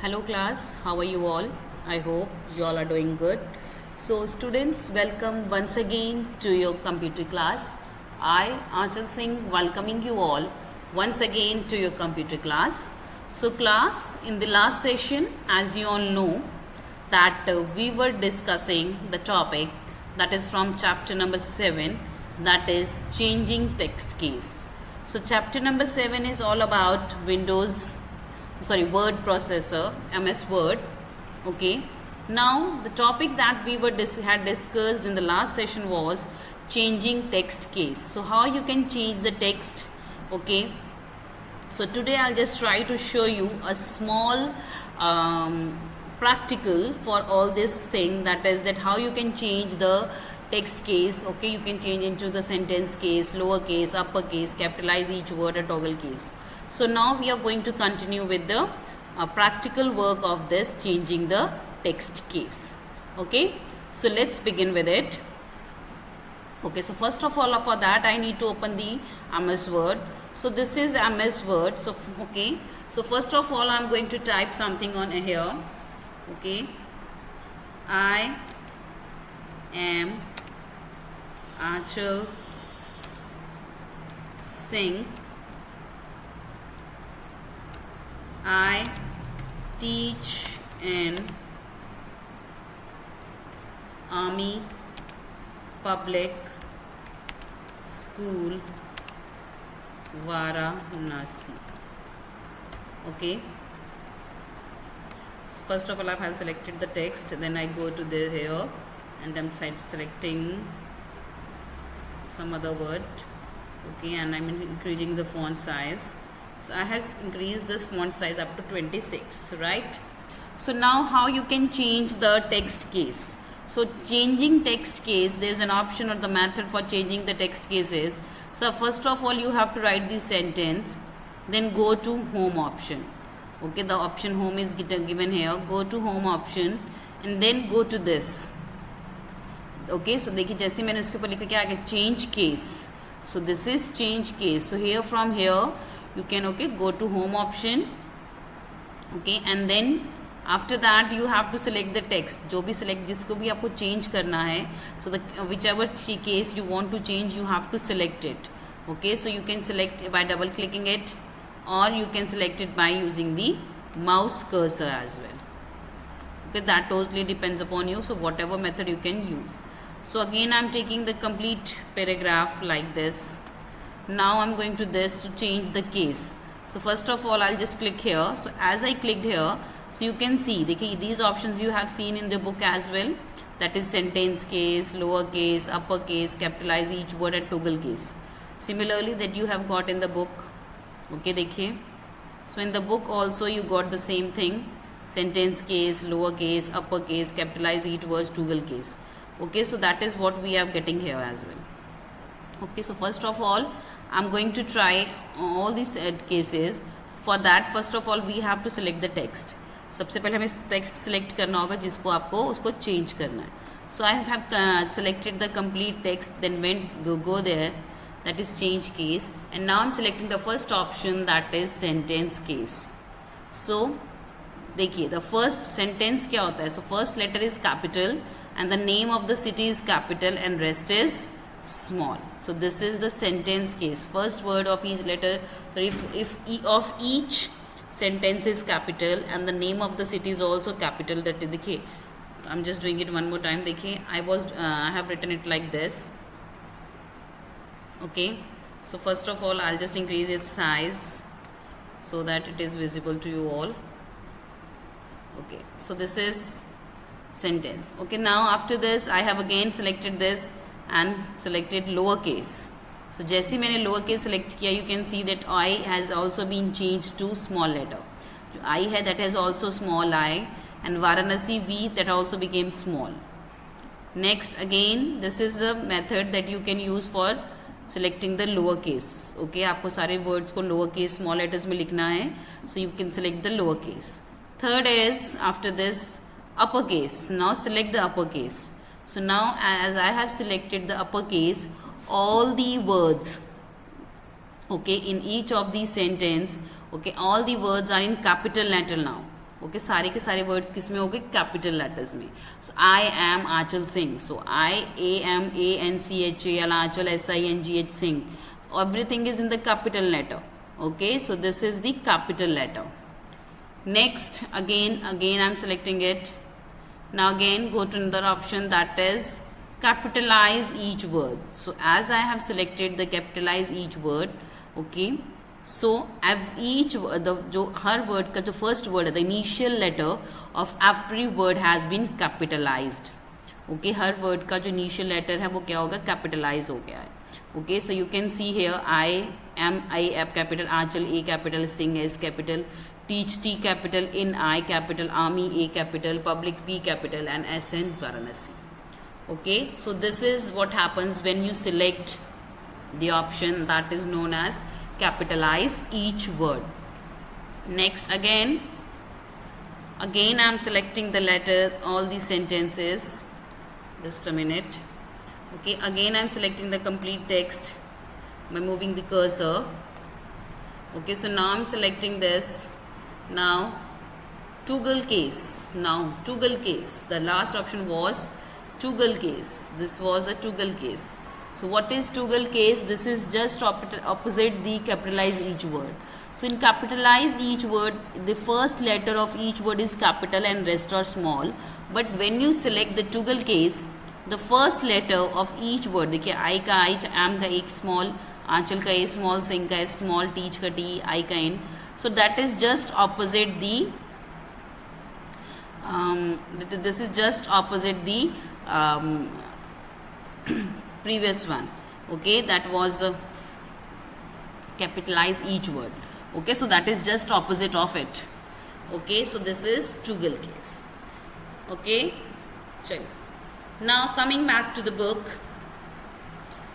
Hello class, how are you all? I hope you all are doing good. So students, welcome once again to your computer class. I, Achal Singh, welcoming you all once again to your computer class. So class, in the last session, as you all know, that we were discussing the topic that is from chapter number 7, that is changing text case. So chapter number 7 is all about word processor, MS Word. Okay, now the topic that we had discussed in the last session was changing text case. So how you can change the text. Okay, so today I'll just try to show you a small practical for all this thing, that is that how you can change the text case. Okay, you can change into the sentence case, lowercase, uppercase, capitalize each word, or toggle case. So now we are going to continue with the practical work of this changing the text case. Okay, so let's begin with it. Okay, so first of all, for that I need to open the MS Word. So this is MS Word. So okay, so first of all I'm going to type something on here. Okay, I am Achal Singh. I teach in Army Public School, Varanasi. Okay. So first of all, I have selected the text. Then I go to the here, and I'm selecting some other word. Okay, and I'm increasing the font size. So I have increased this font size up to 26, right? So now how you can change the text case. So changing text case, there's an option or the method for changing the text cases. So first of all, you have to write the sentence, then go to home option. Okay, the option home is given here. Go to home option and then go to this. Okay, so देखिए जैसे मैंने उसके ऊपर लिखा क्या आगे, change case. So this is change case. So here from here you can go to home option. Okay, and then after that you have to select the text. जो भी select जिसको भी आपको change करना है, so the whichever case you want to change, you have to select it. Okay, so you can select by double clicking it, or you can select it by using the mouse cursor as well. Okay, that totally depends upon you. So whatever method you can use. So again I'm taking the complete paragraph like this. Now I'm going to this to change the case. So first of all I'll just click here. So as I clicked here, so you can see these options you have seen in the book as well, that is sentence case, lowercase, uppercase, capitalize each word, and toggle case. Similarly that you have got in the book. Okay, देखिए, so in the book also you got the same thing, sentence case, lowercase, uppercase, capitalize each word, toggle case. Okay, so that is what we are getting here as well. Okay, so first of all I'm going to try all these cases. So for that first of all we have to select the text. सबसे पहले हमें text select करना होगा जिसको आपको उसको change करना है. So I have selected the complete text, then go there, that is change case, and now I'm selecting the first option, that is sentence case. So देखिए the first sentence क्या होता है. So first letter is capital and the name of the city is capital and rest is small. So this is the sentence case. First word of each letter, so if of each sentence is capital and the name of the city is also capital, that देखिए I'm just doing it one more time. देखिए I have written it like this. Okay, so first of all I'll just increase its size so that it is visible to you all. Okay, so this is sentence. Okay, now after this I have again selected this and selected lowercase. So जैसे मैंने lowercase select किया, you can see that I has also been changed to small letter. जो I है that has also small I, and Varanasi V that also became small. Next again this is the method that you can use for selecting the lowercase. Okay, आपको सारे words को lowercase small letters में लिखना है, so you can select the lowercase. Third is after this uppercase. Now select the uppercase. So now as I have selected the uppercase, all the words okay, in each of these sentence, okay, all the words are in capital letter now. Okay सारे के सारे words किस में हो गए, capital letters में. So I am Anchal Singh, so IAMANCHAL Anchal SINGH Singh, everything is in the capital letter. Okay, so this is the capital letter. Next, again I'm selecting it. Now again go to another option, that is capitalize each word. So as I have selected the capitalize each word, okay, so each the जो हर word का जो first word है, the initial letter of every word has been capitalized. Okay, her word का जो initial letter है वो क्या होगा, capitalize हो गया है. Okay, so you can see here I capital, Aanchal A capital, Singh S capital, Teach T capital, In I capital, Army A capital, Public P capital, and SN Varanasi. Okay, so this is what happens when you select the option that is known as capitalize each word. Next, again I am selecting the letters, all these sentences. Just a minute. Okay, again I am selecting the complete text by moving the cursor. Okay, so now I am selecting this. Now Tuggle case. Now Tuggle case, the last option was Tuggle case. This was the Tuggle case. So what is Tuggle case? This is just opposite the capitalize each word. So in capitalize each word, the first letter of each word is capital and rest are small. But when you select the Tuggle case, the first letter of each word, देखिए I का I, am का एक small, आंचल का A small, Singh का S small, teach का T, I का N. So that is just opposite the this is just opposite the previous one. Okay, that was capitalize each word. Okay, so that is just opposite of it. Okay, so this is Tuggle case. Okay, check. Now coming back to the book.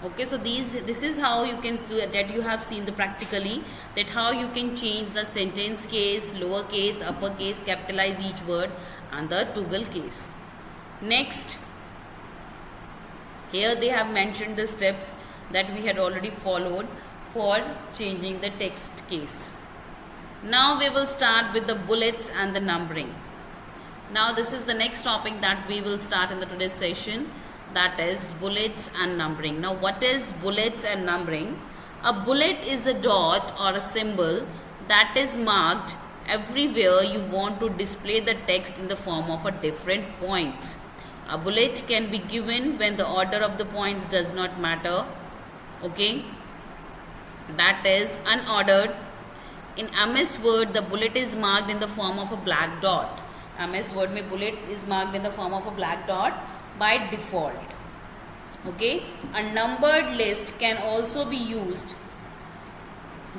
Okay, so this is how you can do that. You have seen the practically that how you can change the sentence case, lower case, upper case, capitalize each word, and the Tuggle case. Next, here they have mentioned the steps that we had already followed for changing the text case. Now we will start with the bullets and the numbering. Now this is the next topic that we will start in the today's session, that is bullets and numbering. Now what is bullets and numbering? A bullet is a dot or a symbol that is marked everywhere you want to display the text in the form of a different points. A bullet can be given when the order of the points does not matter. Okay, that is unordered. In MS Word, the bullet is marked in the form of a black dot. MS Word में bullet is marked in the form of a black dot by default. Okay, a numbered list can also be used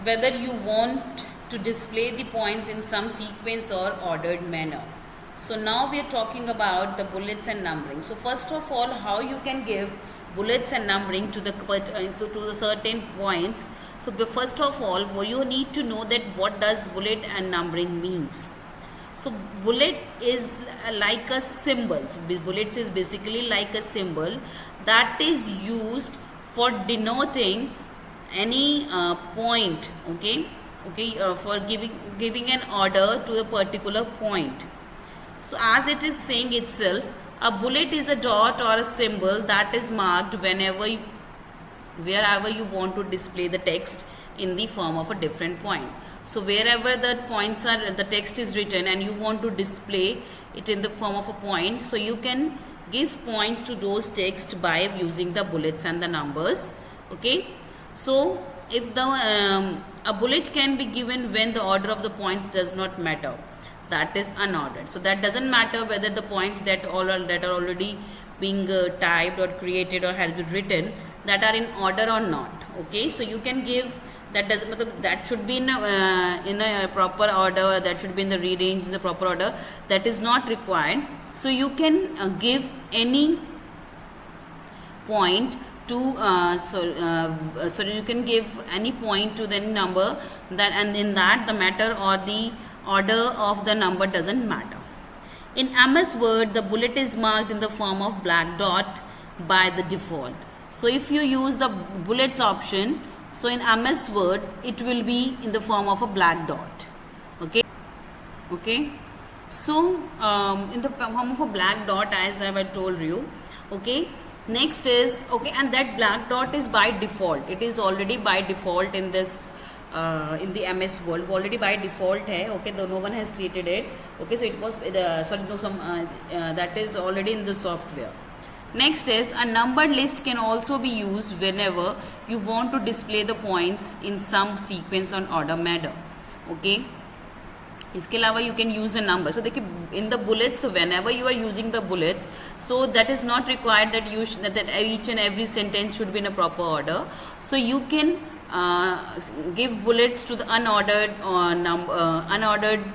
whether you want to display the points in some sequence or ordered manner. So now we are talking about the bullets and numbering. So first of all, how you can give bullets and numbering to the certain points. So first of all, you need to know that what does bullet and numbering means. So bullet is like a symbol. So bullets is basically like a symbol that is used for denoting any point. Okay, for giving an order to a particular point. So as it is saying itself, a bullet is a dot or a symbol that is marked wherever you want to display the text in the form of a different point. So wherever the points are, the text is written and you want to display it in the form of a point, so you can give points to those texts by using the bullets and the numbers. Okay, so if the a bullet can be given when the order of the points does not matter, that is unordered. So that doesn't matter whether the points that are already being typed or created or has been written, that are in order or not. Okay, so you can give that should be in a proper order, that should be in the rearranged in the proper order, that is not required. So you can give any point to so you can give any point to the number that, and in that the matter or the order of the number doesn't matter. In MS Word, the bullet is marked in the form of black dot by the default. So if you use the bullets option, so in MS Word it will be in the form of a black dot. Okay, So in the form of a black dot, as I have told you. Okay, next is, okay, and that black dot is by default, it is already by default in this in the MS Word already by default hai. Okay, though no one has created it. Okay, so it was sorry, no, some that is already in the software. Next is, a numbered list can also be used whenever you want to display the points in some sequence on order manner. Okay, इसके अलावा you can use the number. So देखिए in the bullets, whenever you are using the bullets, so that is not required that you that each and every sentence should be in a proper order. So you can give bullets to the unordered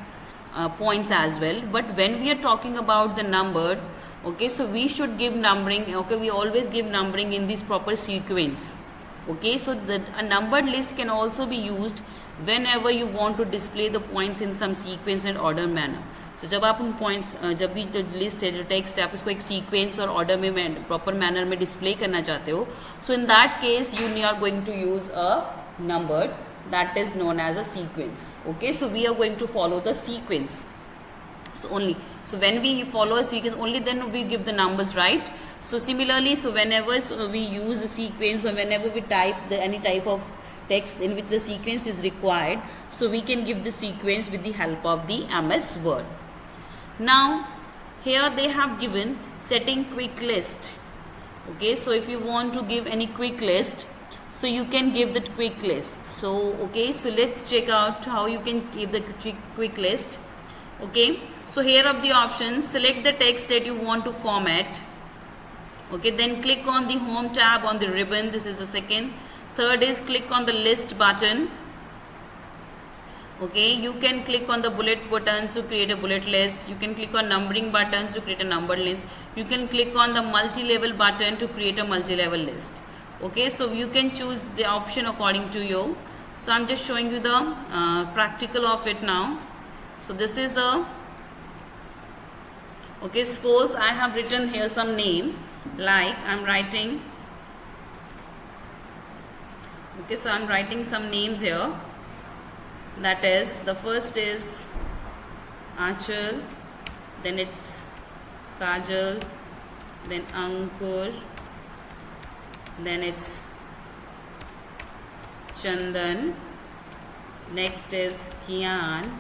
points as well. But when we are talking about the numbered, okay, so we should give numbering. Okay, we always give numbering in this proper sequence. Okay, so a numbered list can also be used whenever you want to display the points in some sequence and order manner. So जब आप उन points, जब भी जो list है, जो text है, आप इसको एक सीक्वेंस और ऑर्डर में प्रॉपर मैनर में डिस्प्ले करना चाहते हो, so in that case you are going to use a numbered, that is known as a sequence. Okay, so we are going to follow the sequence. So only, so when we follow a sequence, only then we give the numbers, right? So similarly, so whenever we use a sequence, or whenever we type any type of text in which the sequence is required, so we can give the sequence with the help of the MS Word. Now here they have given setting quick list. Okay, so if you want to give any quick list, so you can give that quick list. So okay, so let's check out how you can give the quick list. Okay, so here are the options. Select the text that you want to format. Okay, then click on the home tab on the ribbon. This is the second. Third is click on the list button. Okay, you can click on the bullet buttons to create a bullet list. You can click on numbering buttons to create a numbered list. You can click on the multi-level button to create a multi-level list. Okay, so you can choose the option according to you. So I'm just showing you the practical of it now. So this is a, okay, suppose I have written here some name, like I'm writing, okay, so I'm writing some names here. That is, the first is Aanchal, then it's Kajal, then Ankur, then it's Chandan, next is Kian,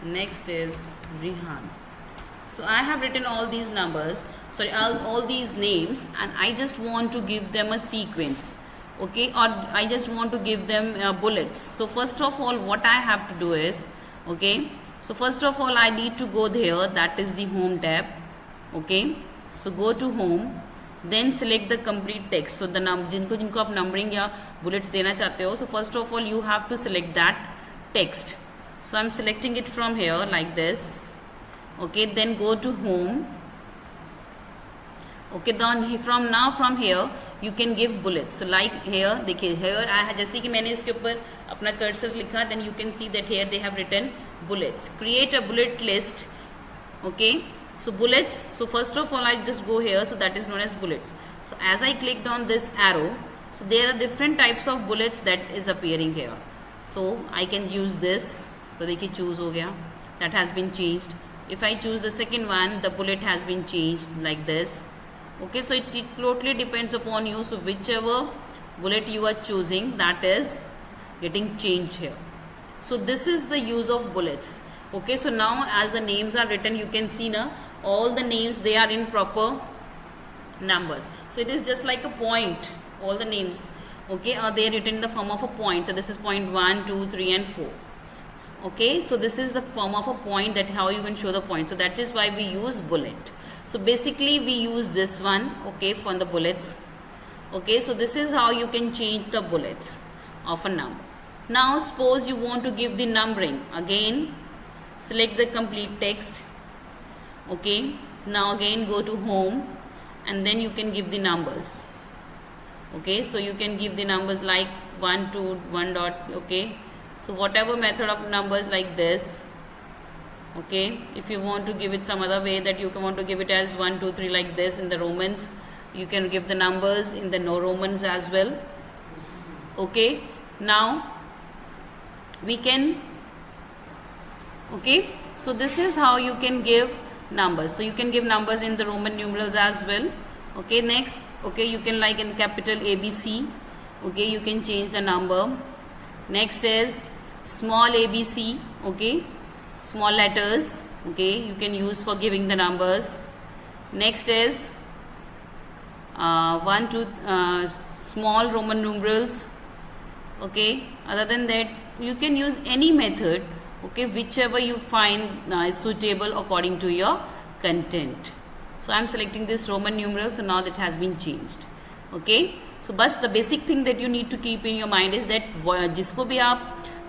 next is Rihan. So I have written all these numbers, sorry, all these names, and I just want to give them a sequence. Okay, or I just want to give them bullets. So first of all, what I have to do is, okay, so first of all I need to go there, that is the home tab. Okay, so go to home, then select the complete text. So the जिनको आप numbering या bullets देना चाहते हो, so first of all you have to select that text. So I'm selecting it from here like this. Okay, then go to home. Okay, then from here you can give bullets. So like here, देखिए here I have, जैसे कि मैंने इसके ऊपर अपना cursor लिखा, then you can see that here they have written bullets. Create a bullet list. Okay, so bullets. So first of all I just go here, so that is known as bullets. So as I clicked on this arrow, so there are different types of bullets that is appearing here. So I can use this. तो देखिए choose हो गया, that has been changed. If I choose the second one, the bullet has been changed like this. Okay, so it totally depends upon you. So whichever bullet you are choosing, that is getting changed here. So this is the use of bullets. Okay, so now as the names are written, you can see now all the names, they are in proper numbers. So it is just like a point, all the names, okay, are they written in the form of a point. So this is point 1, 2, 3 and 4. Okay, so this is the form of a point, that how you can show the point. So that is why we use bullet. So basically we use this one, okay, for the bullets. Okay, so this is how you can change the bullets of a number. Now suppose you want to give the numbering. Again select the complete text. Okay, now again go to home, and then you can give the numbers. Okay, so you can give the numbers like 1, 2, 1 dot. Okay, so whatever method of numbers like this. Okay, if you want to give it some other way, that you can want to give it as 1, 2, 3 like this in the Romans, you can give the numbers in the no Romans as well. Okay, now we can Okay, so this is how you can give numbers. So you can give numbers in the Roman numerals as well. Okay, next, okay, you can like in capital ABC. Okay, you can change the number. Next is small ABC. Okay, small letters. Okay, you can use for giving the numbers. Next is small Roman numerals. Okay, other than that you can use any method, okay, whichever you find is suitable according to your content. So I am selecting this Roman numeral, so now that has been changed. Okay, so बस the basic thing that you need to keep in your mind is that जिसको भी आप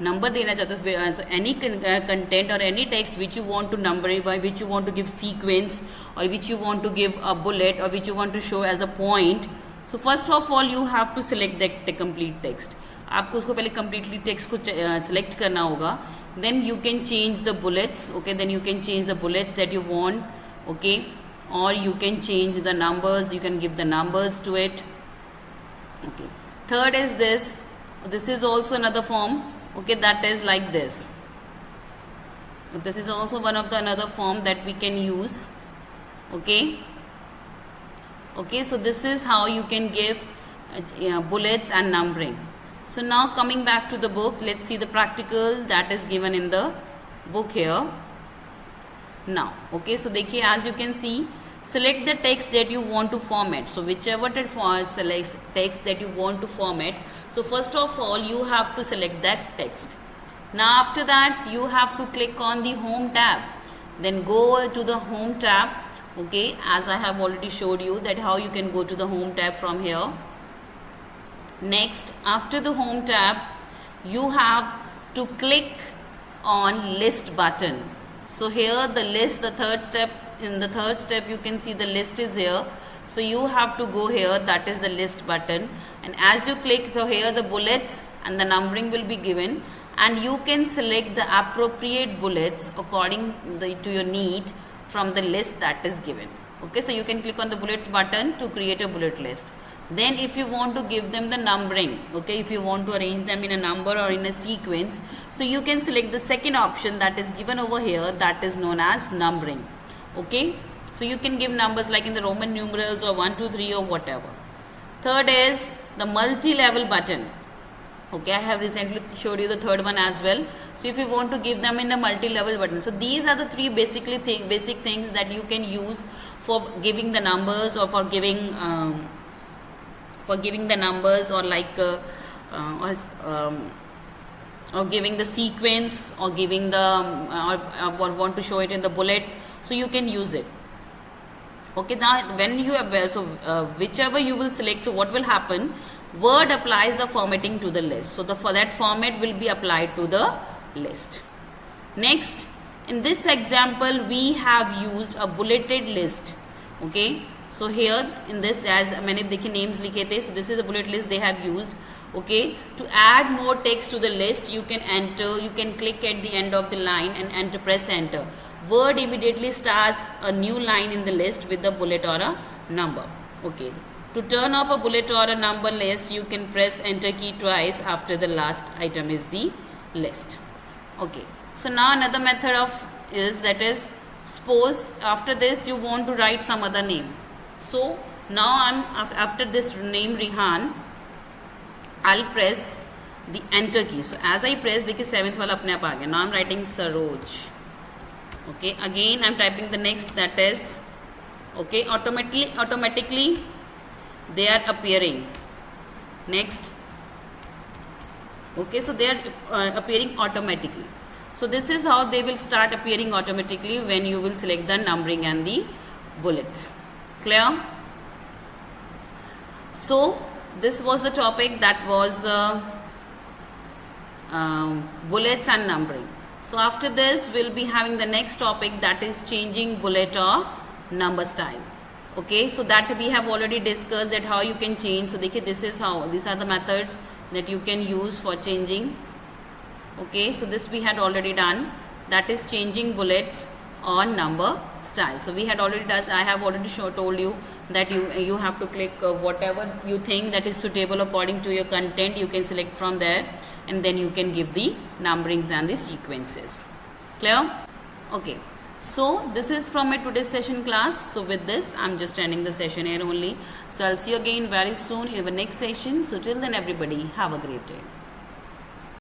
number देना चाहते हो, so any content or any text which you want to number, by which you want to give sequence, or which you want to give a bullet, or which you want to show as a point, so first of all you have to select that the complete text. आपको उसको पहले completely text को select करना होगा. Then you can change the bullets. Okay, then you can change the bullets that you want. Okay, or you can change the numbers. You can give the numbers to it. Okay. Third is this. This is also another form. Okay, that is like this. This is also one of the another form that we can use. Okay. Okay, so this is how you can give bullets and numbering. So now coming back to the book, let's see the practical that is given in the book here. Now, okay, so देखिए, as you can see, select the text that you want to format. So whichever select text that you want to format. So first of all, you have to select that text. Now after that, you have to click on the home tab. Then go to the home tab. Okay, as I have already showed you that how you can go to the home tab from here. Next, after the home tab, you have to click on list button. So here the list, the third step, in the third step you can see the list is here. So you have to go here, that is the list button, and as you click, so here the bullets and the numbering will be given, and you can select the appropriate bullets according to your need from the list that is given. Okay, so you can click on the bullets button to create a bullet list. Then if you want to give them the numbering, okay, if you want to arrange them in a number or in a sequence, so you can select the second option that is given over here, that is known as numbering. Okay, so you can give numbers like in the Roman numerals or 1, 2, 3 or whatever. Third is the multi-level button. Okay, I have recently showed you the third one as well. So if you want to give them in a multi-level button, so these are the three basic things that you can use for giving the numbers, or for giving the numbers, or like or giving the sequence, or giving the or want to show it in the bullet, so you can use it. Okay, now when you have whichever you will select, so what will happen, Word applies the formatting to the list, so for that format will be applied to the list. Next, in this example we have used a bulleted list. Okay, so here in this, as मैंने देखिए names लिखे थे, so this is a bullet list they have used. Okay, to add more text to the list, you can click at the end of the line and press enter. Word immediately starts a new line in the list with a bullet or a number. Okay, to turn off a bullet or a number list, you can press enter key twice after the last item is the list. Okay, so now another method is suppose after this you want to write some other name. So now after this name Rihan, I'll press the enter key. So as I press, देखिए 7th वाला अपने आप आ गया. Now I'm writing Saroj. Okay, again I'm typing the next, that is, okay, automatically they are appearing. Next, okay, so they are appearing automatically. So this is how they will start appearing automatically when you will select the numbering and the bullets. Clear? So this was the topic, that was bullets and numbering. So after this we'll be having the next topic, that is changing bullet or number style. Okay, so that we have already discussed, that how you can change. So देखिए, this is how, these are the methods that you can use for changing. Okay, so this we had already done, that is changing bullets or number style. So we had already done, I have already told you that you have to click whatever you think that is suitable according to your content, you can select from there, and then you can give the numberings and the sequences. Clear? Okay. So this is from my today's session class. So with this, I'm just ending the session here only. So I'll see you again very soon in our next session. So till then, everybody, have a great day.